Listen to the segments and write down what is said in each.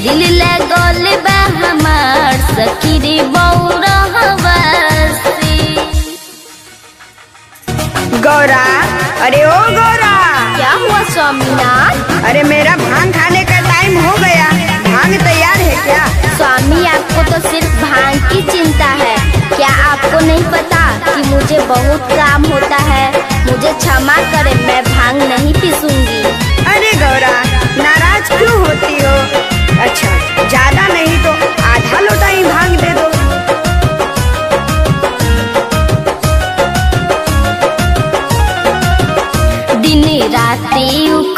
दिल लगल बा हमार सखी रे बौरहवा से। गौरा, अरे ओ गौरा। क्या हुआ स्वामीनाथ? अरे मेरा भांग खाने का टाइम हो गया, भांग तैयार है क्या? स्वामी आपको तो सिर्फ भांग की चिंता है, क्या आपको नहीं पता कि मुझे बहुत काम होता है? मुझे क्षमा करें, मैं भांग नहीं पीसूंगी। अरे गौरा, नाराज क्यों होती हो? अच्छा, ज्यादा नहीं तो आधा लोटा ही भांग दे दो। दिन राती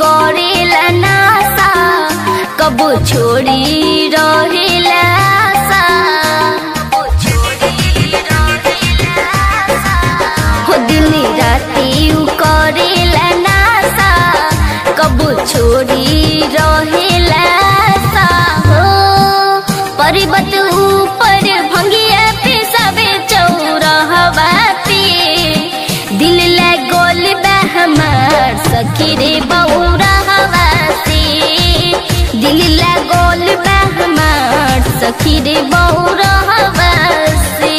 करेला नासा, कब छोड़ी रहेला आशा। हो दिन राती करेला नासा, कब छोड़ी रहेला आशा। हो पर्वत ऊपर भंगिया पे सबे चौरहवा पे, दिल लगल बा हमार सखी रे बौरहवा से। दिल लगल बा हमार सखी रे बौरहवा से।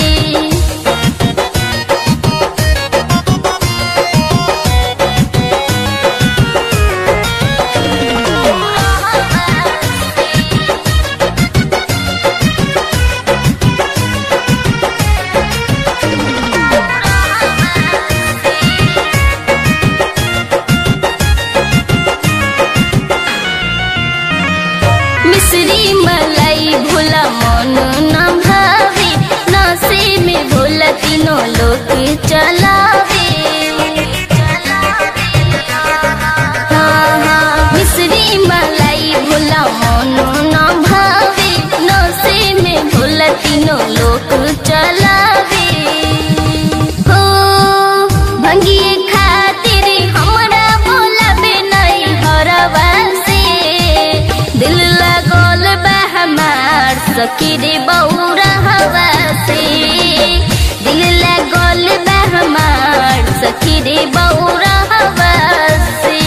मिश्री मलाई भोला मन न भावे, नशे में भोला तीनों लोग चलावे। हाँ हाँ, मिश्री मलाई भोला मन न भावे, नशे में भोला तीनों लोग चलावे। हो भंगिए खातिर हमरा भोला बे नहीं हरवा से। दिल लगल बा हमार सखी रे बौरहवा से। दिल लगल बा हमार सखी रे बौरहवा से।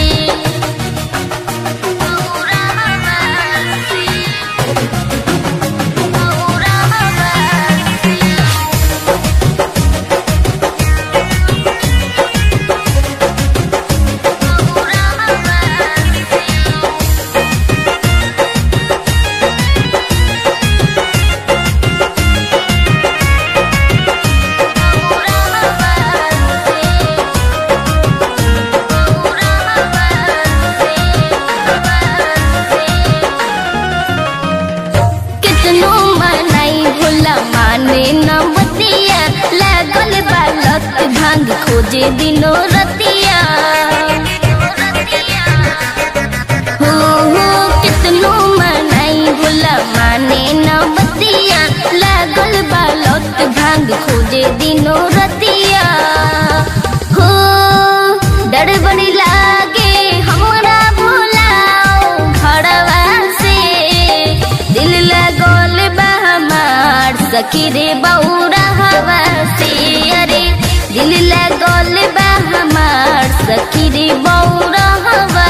माने न बतिया, लागल बालक भांग खोजे दिनों रतिया। हो कितनो मनाई भोला माने न बतिया, लागल बालक भांग खोजे दिनों रतिया। हो डर बड़ी लागे हमरा भोला घरवा से। दिल लगल बा हमार सखी रे बौरहवा से। अरे दिल लगल बा हमार सखी रे बौरहवा